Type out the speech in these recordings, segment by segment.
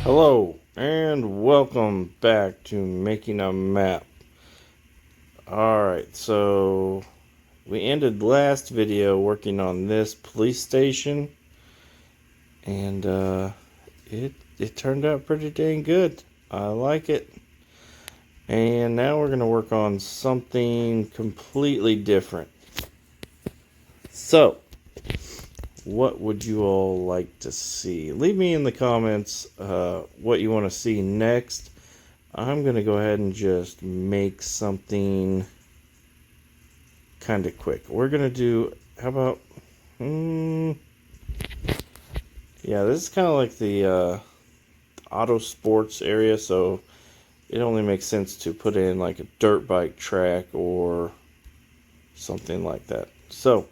Hello and welcome back to Making a Map. Alright, so we ended last video working on this police station, and it turned out pretty dang good. I like it. And now we're going to work on something completely different. So, what would you all like to see? Leave me in the comments what you want to see next. I'm going to go ahead and just make something kind of quick. We're going to do, how about, yeah, this is kind of like the auto sports area, so it only makes sense to put in like a dirt bike track or something like that. So,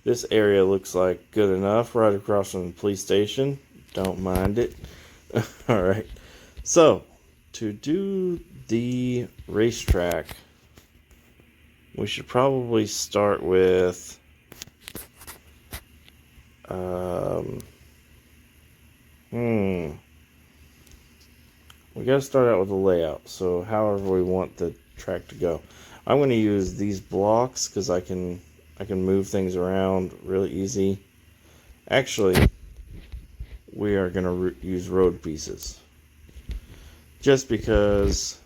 this area looks like good enough right across from the police station. Don't mind it. Alright, so to do the racetrack, we should probably start with we gotta start out with the layout, so however we want the track to go. I'm going to use these blocks because I can move things around really easy. Actually, we are going to use road pieces just because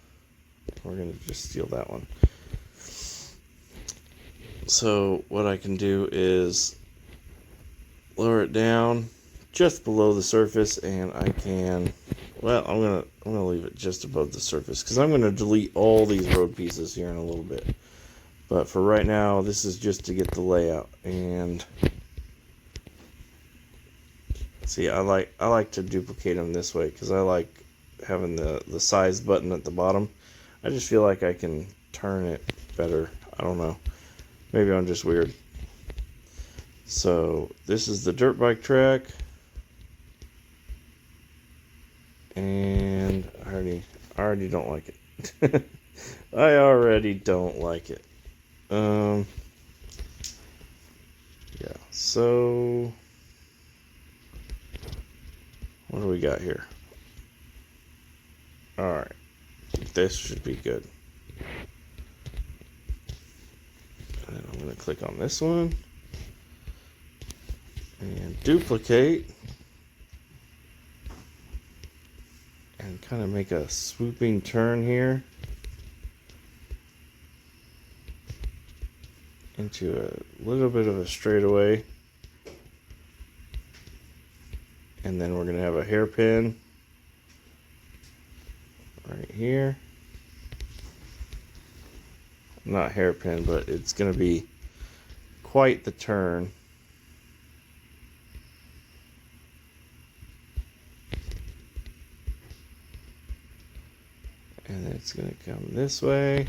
we're going to just steal that one. So what I can do is lower it down just below the surface, and I can, well, I'm gonna leave it just above the surface because I'm gonna delete all these road pieces here in a little bit. But for right now, this is just to get the layout. And see, I like to duplicate them this way because I like having the size button at the bottom. I just feel like I can turn it better. I don't know. Maybe I'm just weird. So this is the dirt bike track. And I already don't like it. I already don't like it. Yeah, so what do we got here? Alright, this should be good. And then I'm going to click on this one and duplicate and kind of make a swooping turn here into a little bit of a straightaway, and then we're going to have a hairpin right here. Not hairpin, but it's going to be quite the turn. And then it's going to come this way.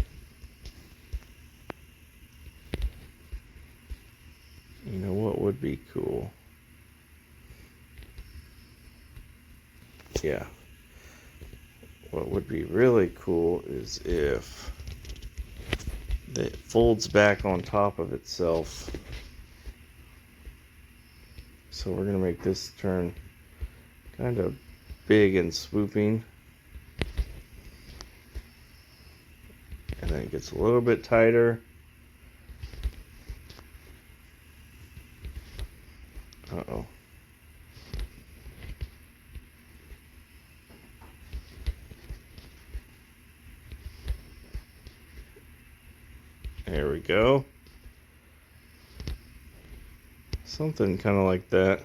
You know what would be cool? Yeah. What would be really cool is if it folds back on top of itself. So we're going to make this turn kind of big and swooping. And then it gets a little bit tighter. Uh-oh. There we go. Something kind of like that.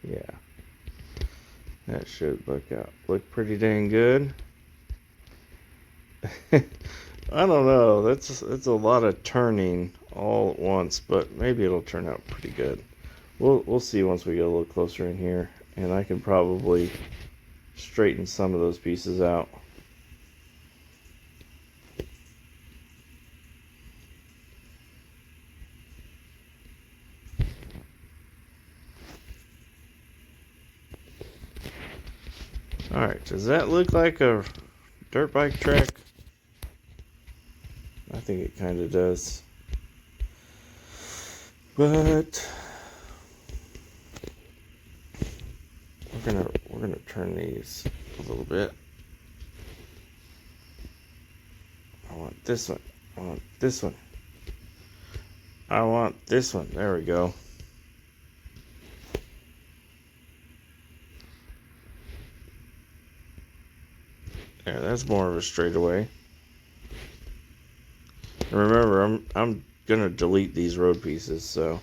Yeah. That should look pretty dang good. I don't know. That's a lot of turning all at once, but maybe it'll turn out pretty good. We'll see once we get a little closer in here, and I can probably straighten some of those pieces out. Alright, does that look like a dirt bike track? I think it kind of does. But we're gonna turn these a little bit. I want this one. I want this one. I want this one. There we go. There, that's more of a straightaway. And remember, I'm gonna delete these road pieces, so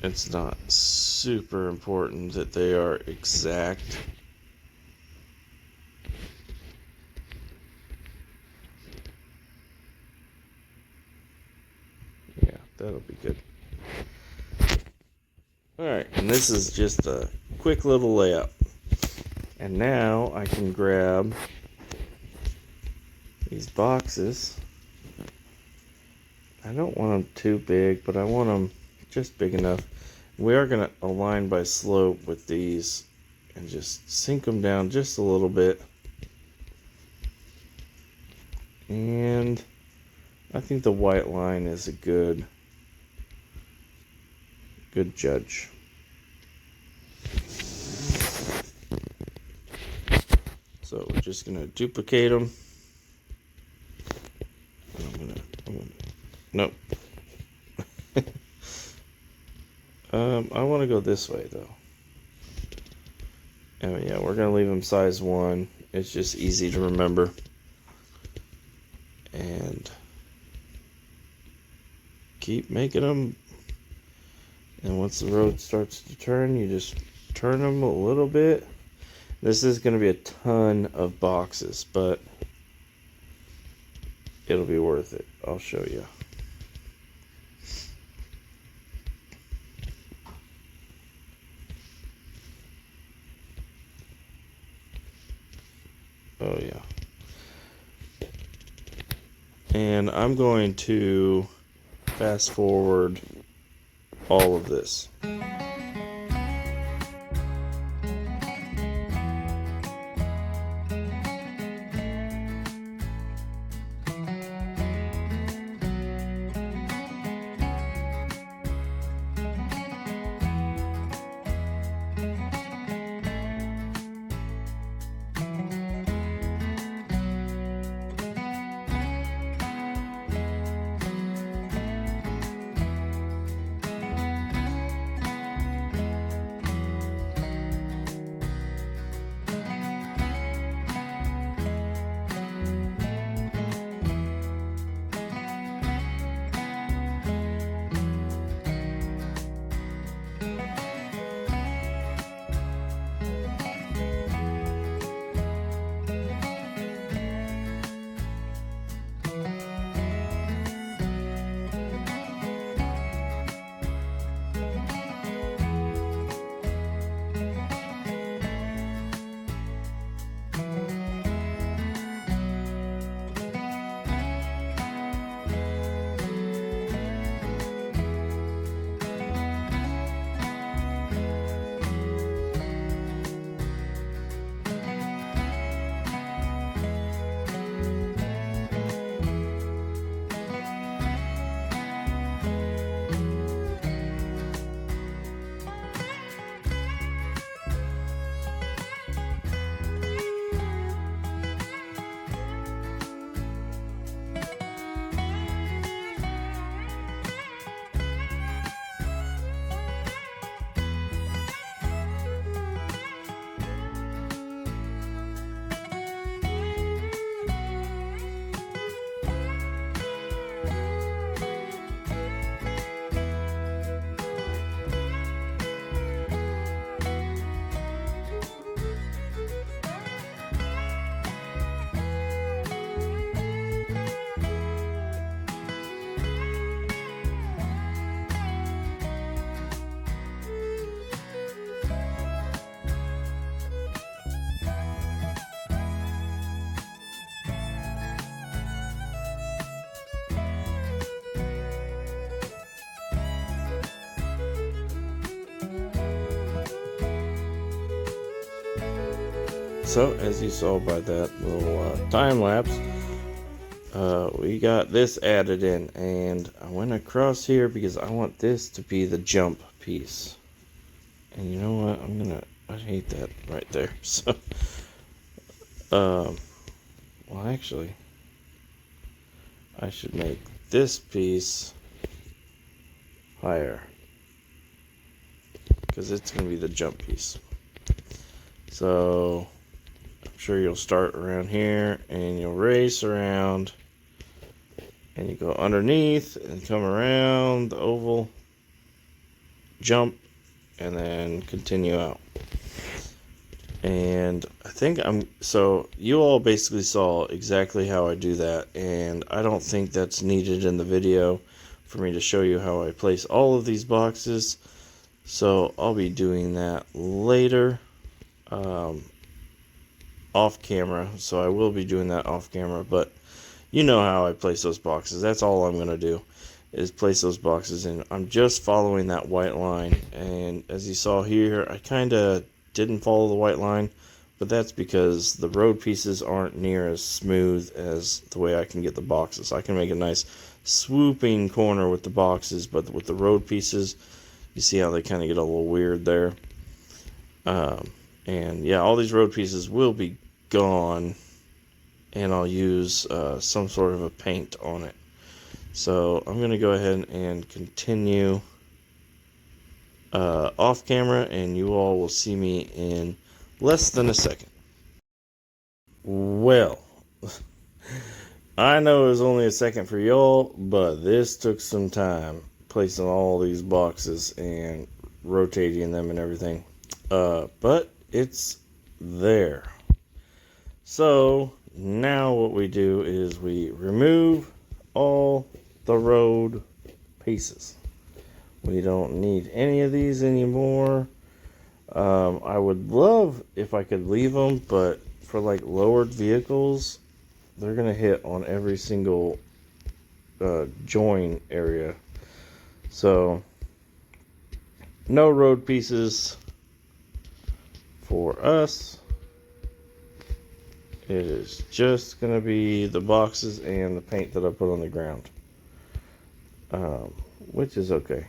it's not super important that they are exact. Yeah, that'll be good. Alright, and this is just a quick little layup. And now I can grab these boxes. I don't want them too big, but I want them just big enough. We are going to align by slope with these and just sink them down just a little bit. And I think the white line is a good judge. So we're just going to duplicate them. Nope. I want to go this way though. And yeah, we're going to leave them size 1. It's just easy to remember. And keep making them. And once the road starts to turn, you just turn them a little bit. This is going to be a ton of boxes, but it'll be worth it. I'll show you. Oh yeah. And I'm going to fast forward all of this. So, as you saw by that little time lapse, we got this added in, and I went across here because I want this to be the jump piece. And you know what? I hate that right there. So, well, actually, I should make this piece higher because it's going to be the jump piece. So, I'm sure you'll start around here and you'll race around and you go underneath and come around the oval, jump, and then continue out. And I think so you all basically saw exactly how I do that, and I don't think that's needed in the video for me to show you how I place all of these boxes. So I'll be doing that later, off camera. So I will be doing that off camera, but you know how I place those boxes. That's all I'm going to do is place those boxes in. I'm just following that white line, and as you saw here, I kind of didn't follow the white line, but that's because the road pieces aren't near as smooth as the way I can get the boxes. I can make a nice swooping corner with the boxes, but with the road pieces, you see how they kind of get a little weird there. And yeah, all these road pieces will be gone, and I'll use some sort of a paint on it. So I'm going to go ahead and continue off camera, and you all will see me in less than a second. Well, I know it was only a second for y'all, but this took some time placing all these boxes and rotating them and everything. But it's there. So now what we do is we remove all the road pieces. We don't need any of these anymore. I would love if I could leave them, but for like lowered vehicles, they're gonna hit on every single join area. So no road pieces for us. It is just gonna be the boxes and the paint that I put on the ground, which is okay.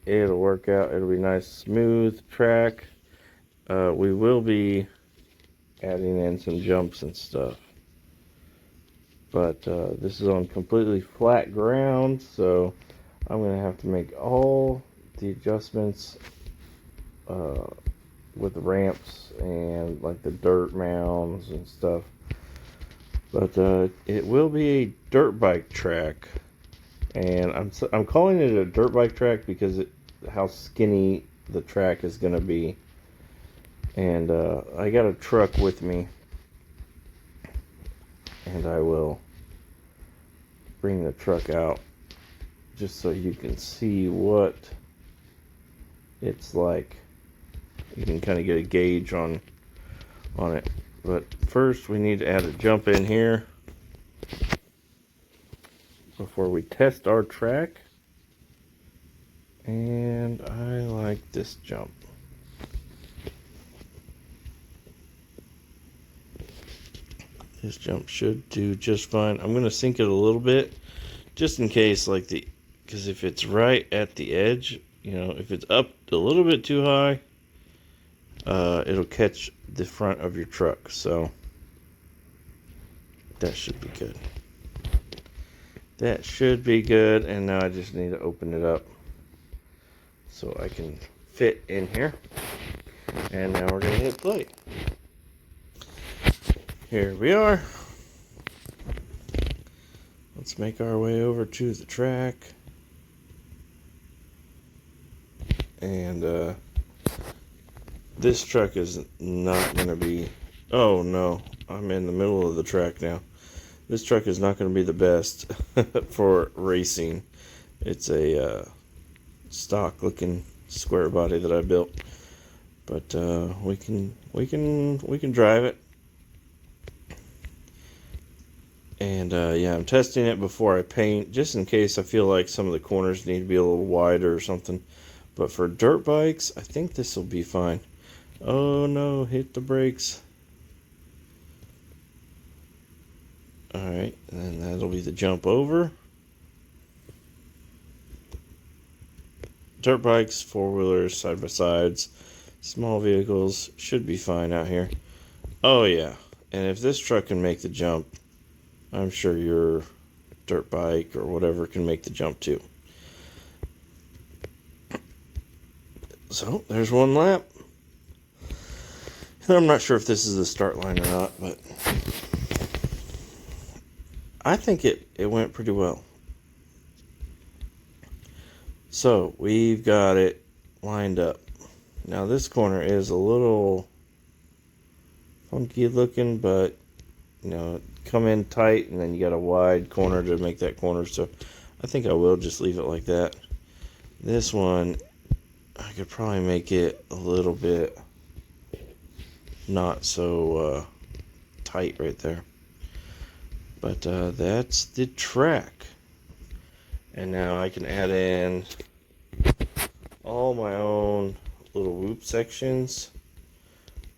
It'll work out. It'll be nice, smooth track. We will be adding in some jumps and stuff, but this is on completely flat ground, so I'm gonna have to make all the adjustments with the ramps and like the dirt mounds and stuff. But it will be a dirt bike track, and I'm calling it a dirt bike track because how skinny the track is going to be. And I got a truck with me, and I will bring the truck out just so you can see what it's like. You can kind of get a gauge on it. But first we need to add a jump in here before we test our track. And I like this jump. This jump should do just fine. I'm going to sink it a little bit just in case, because if it's right at the edge, if it's up a little bit too high, it'll catch the front of your truck. So that should be good. That should be good. And now I just need to open it up so I can fit in here. And now we're going to hit play. Here we are. Let's make our way over to the track. And this truck is not going to be... Oh no, I'm in the middle of the track now. This truck is not going to be the best for racing. It's a stock looking square body that I built. But we can drive it. And yeah, I'm testing it before I paint, just in case I feel like some of the corners need to be a little wider or something. But for dirt bikes, I think this will be fine. Oh no, hit the brakes. Alright, and then that'll be the jump over. Dirt bikes, four-wheelers, side-by-sides, small vehicles should be fine out here. Oh yeah, and if this truck can make the jump, I'm sure your dirt bike or whatever can make the jump too. So, there's one lap. And I'm not sure if this is the start line or not, but I think it went pretty well. So, we've got it lined up. Now, this corner is a little funky looking, but, you know, come in tight, and then you got a wide corner to make that corner, so I think I will just leave it like that. This one, I could probably make it a little bit not so tight right there. But that's the track. And now I can add in all my own little whoop sections,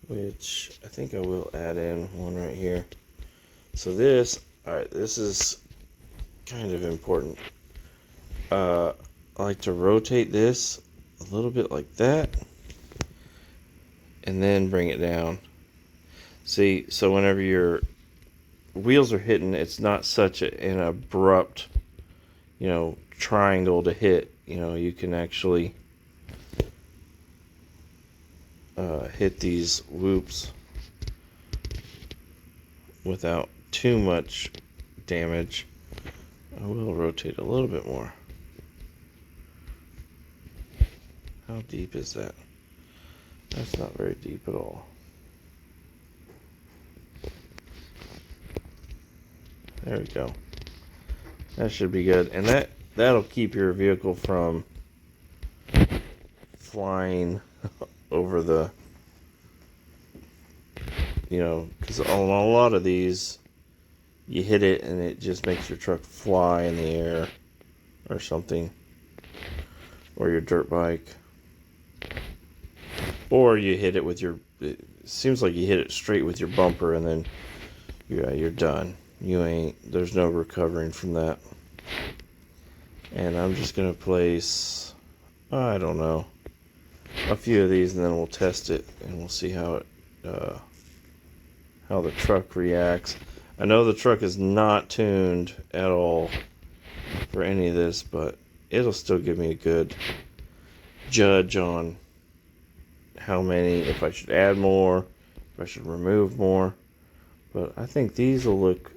which I think I will add in one right here. So this, alright, this is kind of important. I like to rotate this a little bit like that, and then bring it down. See, so whenever your wheels are hitting, it's not such an abrupt, you know, triangle to hit. You know, you can actually hit these whoops without too much damage. I will rotate a little bit more. How deep is that? That's not very deep at all. There we go. That should be good. And that'll keep your vehicle from flying over the, you know, because on a lot of these, you hit it and it just makes your truck fly in the air or something, or your dirt bike, or you hit it with your, it seems like you hit it straight with your bumper, and then you're done. There's no recovering from that. And I'm just gonna place, I don't know, a few of these, and then we'll test it and we'll see how the truck reacts. I know the truck is not tuned at all for any of this, but it'll still give me a good judge on how many, if I should add more, if I should remove more. But I think these will look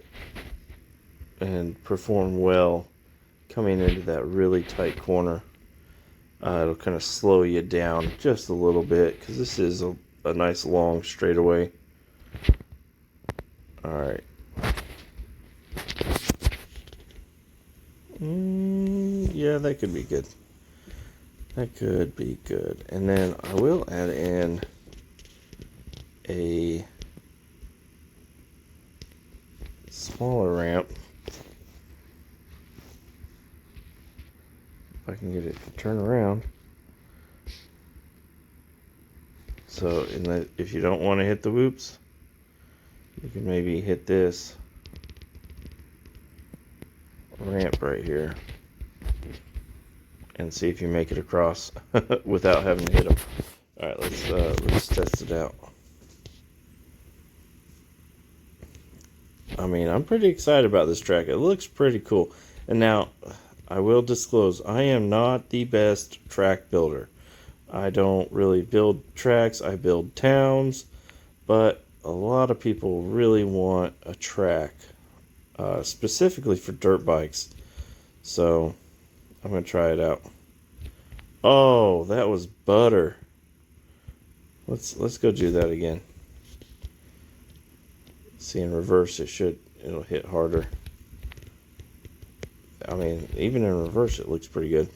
and perform well coming into that really tight corner. It'll kind of slow you down just a little bit, because this is a nice long straightaway. Alright. Yeah, that could be good. That could be good. And then I will add in a smaller ramp. If I can get it to turn around. So if you don't want to hit the whoops, you can maybe hit this ramp right here and see if you make it across without having to hit them. Alright, let's test it out. I mean, I'm pretty excited about this track. It looks pretty cool. And now, I will disclose, I am not the best track builder. I don't really build tracks, I build towns, but a lot of people really want a track, specifically for dirt bikes. So, I'm going to try it out. Oh, that was butter. Let's go do that again. See, in reverse it'll hit harder. I mean, even in reverse it looks pretty good.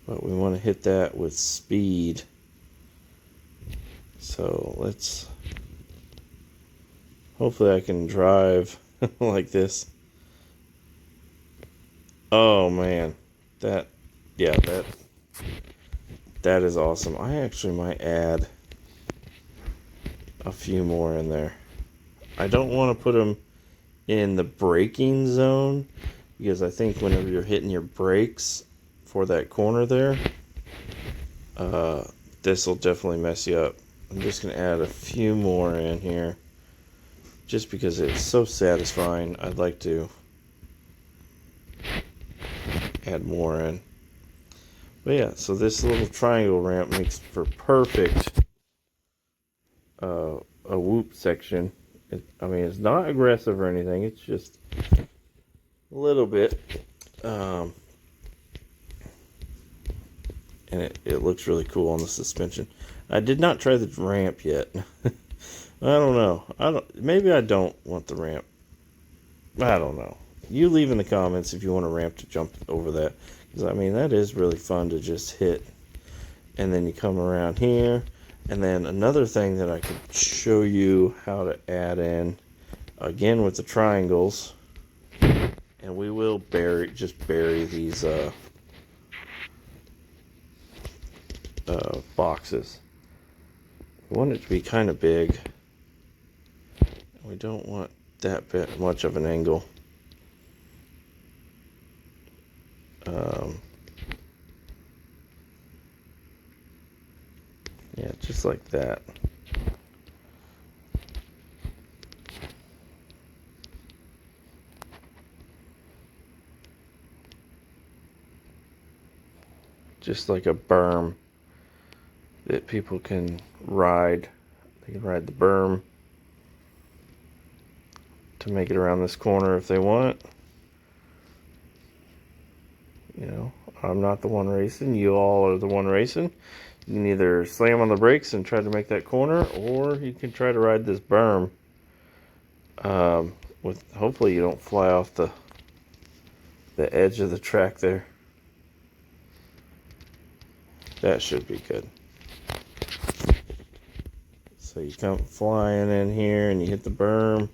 But we want to hit that with speed. So hopefully I can drive like this. Oh man, that is awesome. I actually might add a few more in there. I don't want to put them in the braking zone, because I think whenever you're hitting your brakes for that corner there, this will definitely mess you up. I'm just going to add a few more in here just because it's so satisfying. I'd like to add more in. But yeah, so this little triangle ramp makes for perfect a whoop section. I mean, it's not aggressive or anything. It's just a little bit. And it looks really cool on the suspension. I did not try the ramp yet. I don't know. Maybe I don't want the ramp. I don't know. You leave in the comments if you want a ramp to jump over that. Because, I mean, that is really fun to just hit. And then you come around here. And then another thing that I could show you how to add in, again with the triangles. And we will just bury these boxes. We want it to be kind of big. We don't want that bit much of an angle. Yeah, just like that. Just like a berm that people can ride. They can ride the berm to make it around this corner if they want. You know, I'm not the one racing. You all are the one racing. You can either slam on the brakes and try to make that corner, or you can try to ride this berm. With hopefully you don't fly off the edge of the track there. That should be good. So you come flying in here and you hit the berm.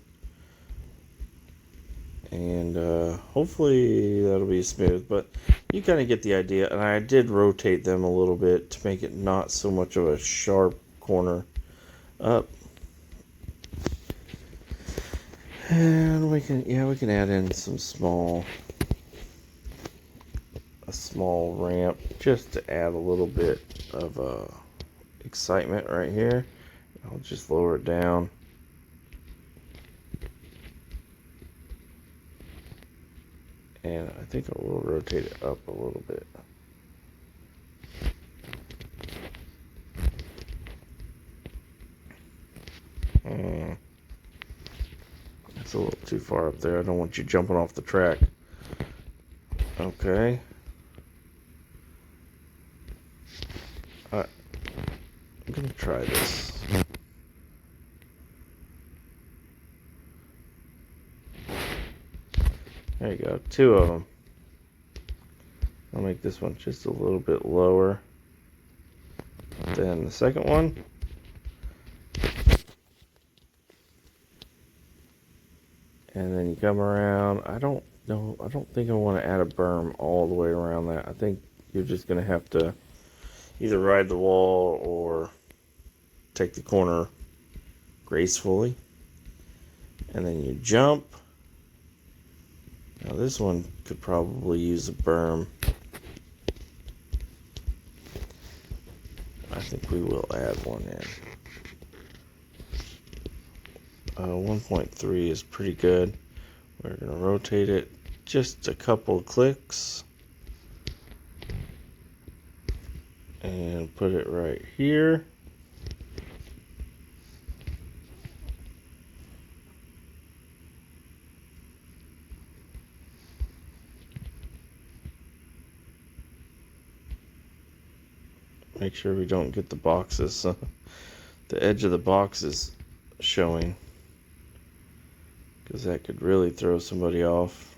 And hopefully that'll be smooth. But you kind of get the idea. And I did rotate them a little bit to make it not so much of a sharp corner up. And we can add in a small ramp just to add a little bit of excitement right here. I'll just lower it down. And I think I will rotate it up a little bit. It's a little too far up there. I don't want you jumping off the track. Okay. I'm going to try this. There you go. 2 of them. I'll make this one just a little bit lower than the second one. And then you come around. I don't think I want to add a berm all the way around that. I think you're just going to have to either ride the wall or take the corner gracefully. And then you jump. Now this one could probably use a berm. I think we will add one in. 1.3 is pretty good. We're going to rotate it just a couple clicks. And put it right here. Make sure we don't get the boxes. The edge of the box is showing, because that could really throw somebody off.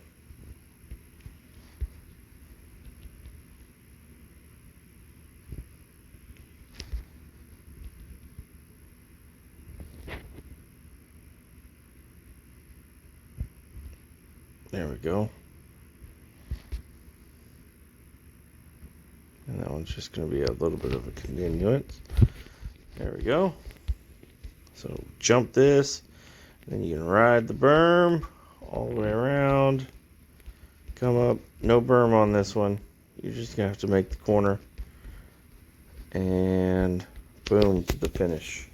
There we go. And that one's just going to be a little bit of a continuance. There we go. So jump this. Then you can ride the berm all the way around. Come up. No berm on this one. You're just going to have to make the corner. And boom, to the finish.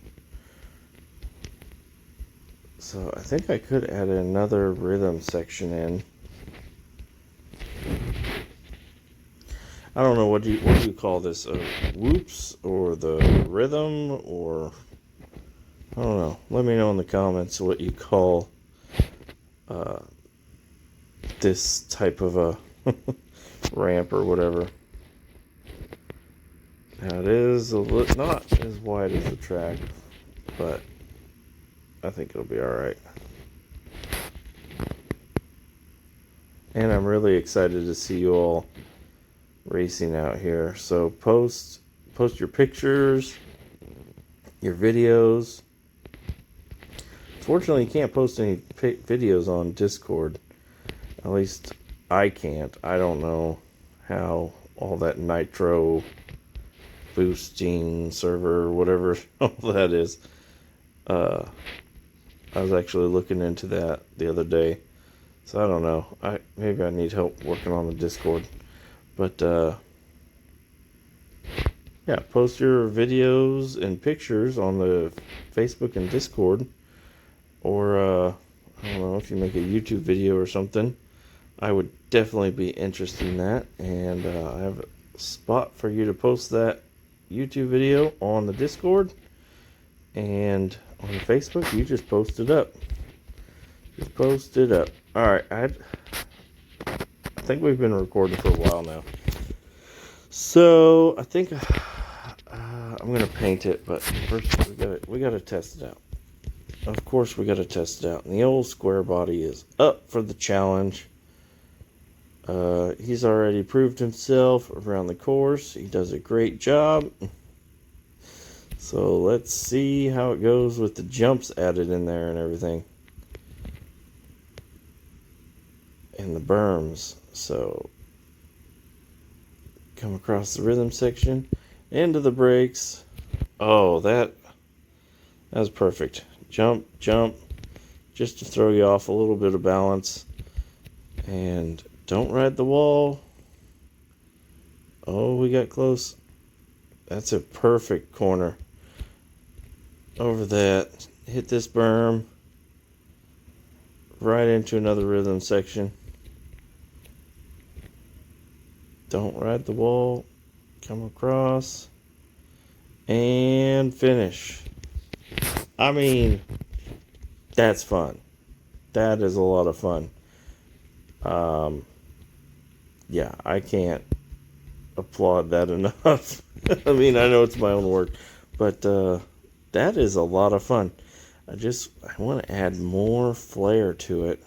So I think I could add another rhythm section in. I don't know, what do you call this? Whoops or the rhythm, or I don't know. Let me know in the comments what you call this type of a ramp or whatever. Now it is not as wide as the track, but I think it'll be alright. And I'm really excited to see you all racing out here. So post your pictures, your videos. Fortunately, you can't post any videos on Discord. At least I can't. I don't know how all that nitro boosting server, whatever all that is. I was actually looking into that the other day. So I don't know. Maybe I need help working on the Discord. But yeah, post your videos and pictures on the Facebook and Discord. Or I don't know, if you make a YouTube video or something. I would definitely be interested in that. And I have a spot for you to post that YouTube video on the Discord. And on the Facebook, you just post it up. Just post it up. Alright, I think we've been recording for a while now. So, I think I'm going to paint it, but first we gotta test it out. Of course, we gotta test it out. And the old square body is up for the challenge. He's already proved himself around the course. He does a great job. So let's see how it goes with the jumps added in there and everything. And the berms. So come across the rhythm section, into the brakes. Oh, that was perfect. Jump, jump, just to throw you off a little bit of balance. And don't ride the wall. Oh, we got close. That's a perfect corner. Over that, hit this berm, right into another rhythm section. Don't ride the wall. Come across and finish. I mean, that's fun. That is a lot of fun. Yeah, I can't applaud that enough. I mean, I know it's my own work, but that is a lot of fun. I want to add more flair to it.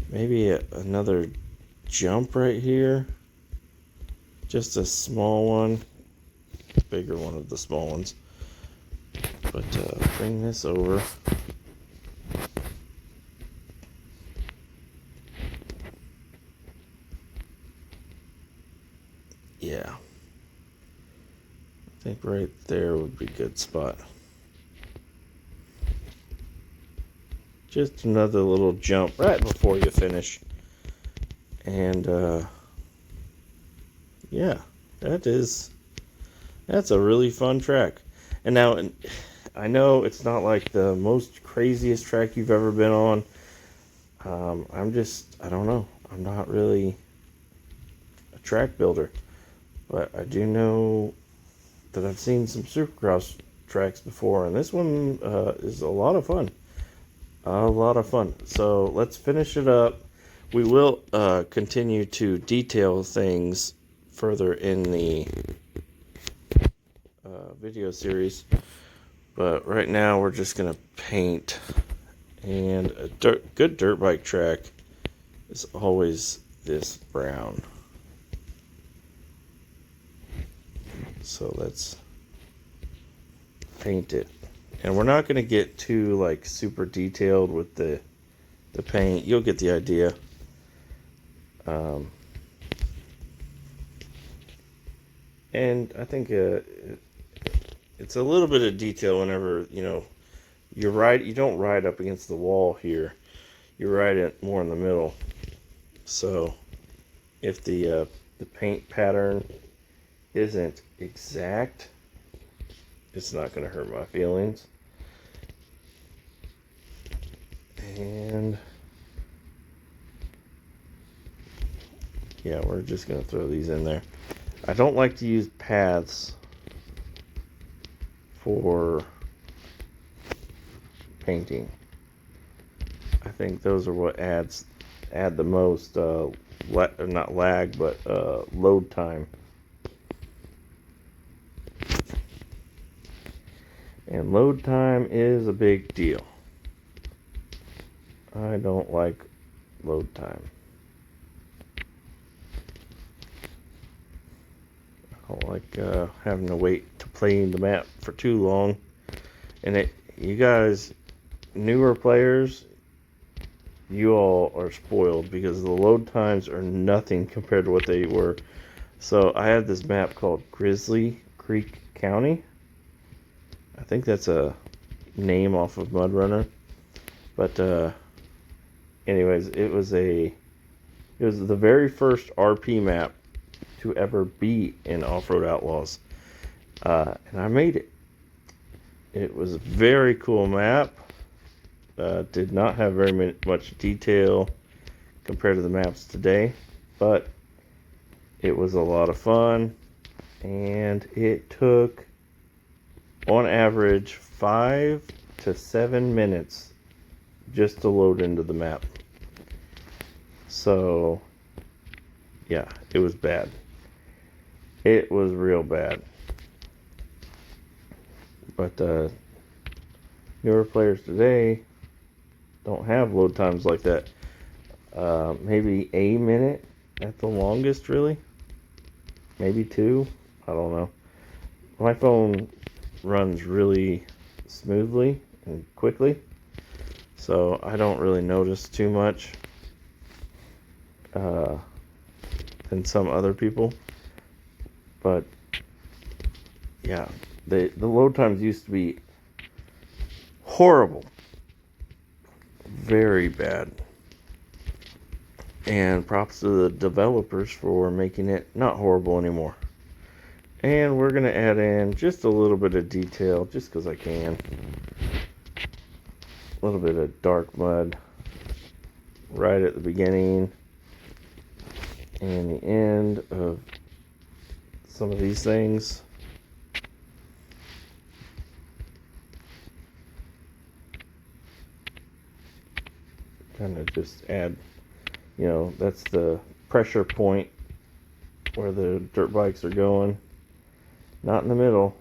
Maybe another jump right here. Just a small one. Bigger one of the small ones. But bring this over. Yeah. I think right there would be a good spot. Just another little jump right before you finish. And yeah, that's a really fun track. And now, I know it's not like the most craziest track you've ever been on. I don't know. I'm not really a track builder. But I do know that I've seen some Supercross tracks before, and this one is a lot of fun. A lot of fun. So let's finish it up. We will continue to detail things further in the video series. But right now we're just going to paint. And a good dirt bike track is always this brown. So let's paint it. And we're not going to get too like super detailed with the paint. You'll get the idea. And I think it's a little bit of detail whenever, you don't ride up against the wall here. you write it more in the middle. So if the paint pattern isn't exact, it's not going to hurt my feelings. And yeah, we're just going to throw these in there. I don't like to use paths for painting. I think those are what add the most not lag, but load time. And load time is a big deal. I don't like load time. I don't like having to wait to play the map for too long. And you guys, newer players, you all are spoiled because the load times are nothing compared to what they were. So I had this map called Grizzly Creek County. I think that's a name off of Mud Runner. But anyways, it was the very first RP map to ever be in Offroad Outlaws. And I made it. It was a very cool map. Did not have very much detail compared to the maps today, but it was a lot of fun, and it took, on average, 5 to 7 minutes just to load into the map. So, yeah, it was bad. It was real bad. But newer players today don't have load times like that. Maybe a minute at the longest, really. Maybe 2. I don't know. My phone runs really smoothly and quickly, so I don't really notice too much than some other people. But yeah, the load times used to be horrible, very bad. And props to the developers for making it not horrible anymore. And we're going to add in just a little bit of detail, just because I can. A little bit of dark mud right at the beginning and the end of some of these things. Kind of just add, that's the pressure point where the dirt bikes are going. Not in the middle,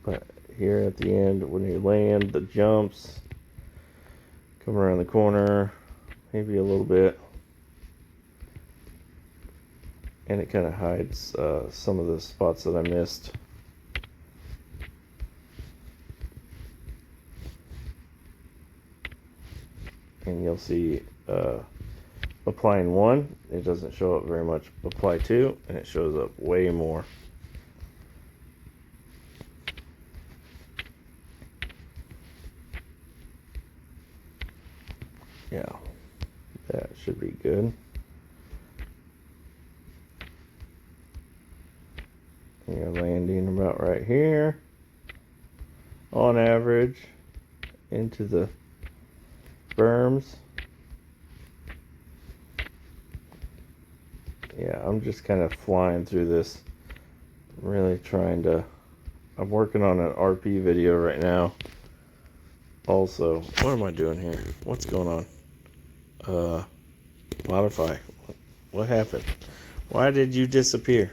but here at the end when you land, the jumps, come around the corner, maybe a little bit. And it kind of hides some of the spots that I missed. And you'll see applying 1, it doesn't show up very much. Apply 2, and it shows up way more. Yeah, that should be good. And you're landing about right here, on average, into the berms. Yeah, I'm just kind of flying through this. Really trying to... I'm working on an RP video right now. Also, what am I doing here? What's going on? Modify. What happened? Why did you disappear?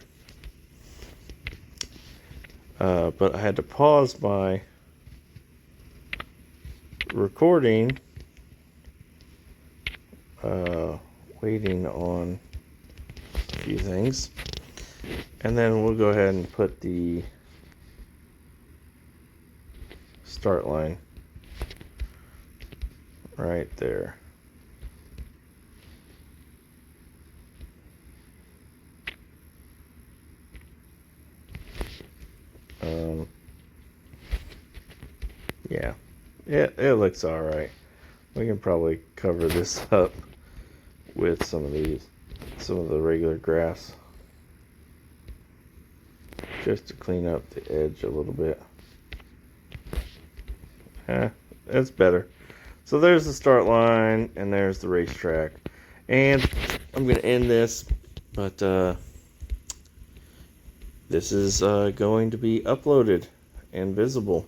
But I had to pause my recording, waiting on a few things, and then we'll go ahead and put the start line right there. Yeah, it looks all right. We can probably cover this up with some of the regular grass, just to clean up the edge a little bit. That's better. So there's the start line, and there's the racetrack. And I'm going to end this, but this is going to be uploaded and visible.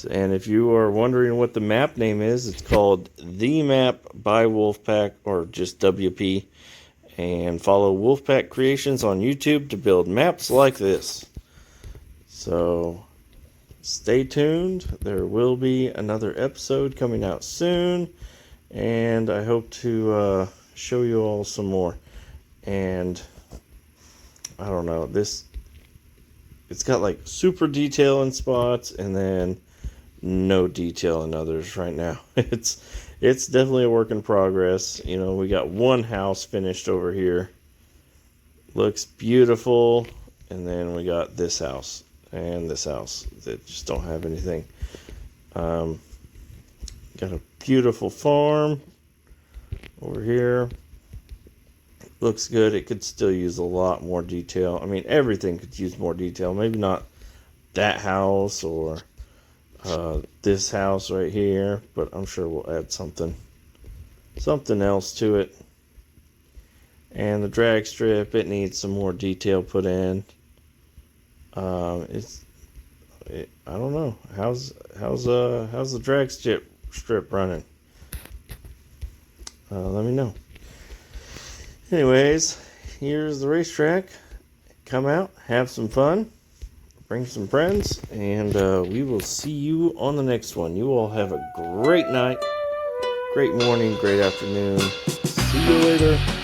And if you are wondering what the map name is, it's called The Map by Wolfpack, or just WP. And follow Wolfpack Creations on YouTube to build maps like this. So stay tuned. There will be another episode coming out soon. And I hope to show you all some more. And I don't know, it's got like super detail in spots and then no detail in others right now. It's definitely a work in progress. You know, we got one house finished over here. Looks beautiful. And then we got this house and this house that just don't have anything. Got a beautiful farm over here. Looks good. It could still use a lot more detail. I mean, everything could use more detail. Maybe not that house or this house right here, but I'm sure we'll add something else to it. And the drag strip, it needs some more detail put in. I don't know. How's the drag strip running? Let me know. Anyways, here's the racetrack. Come out, have some fun, bring some friends, and we will see you on the next one. You all have a great night, great morning, great afternoon. See you later.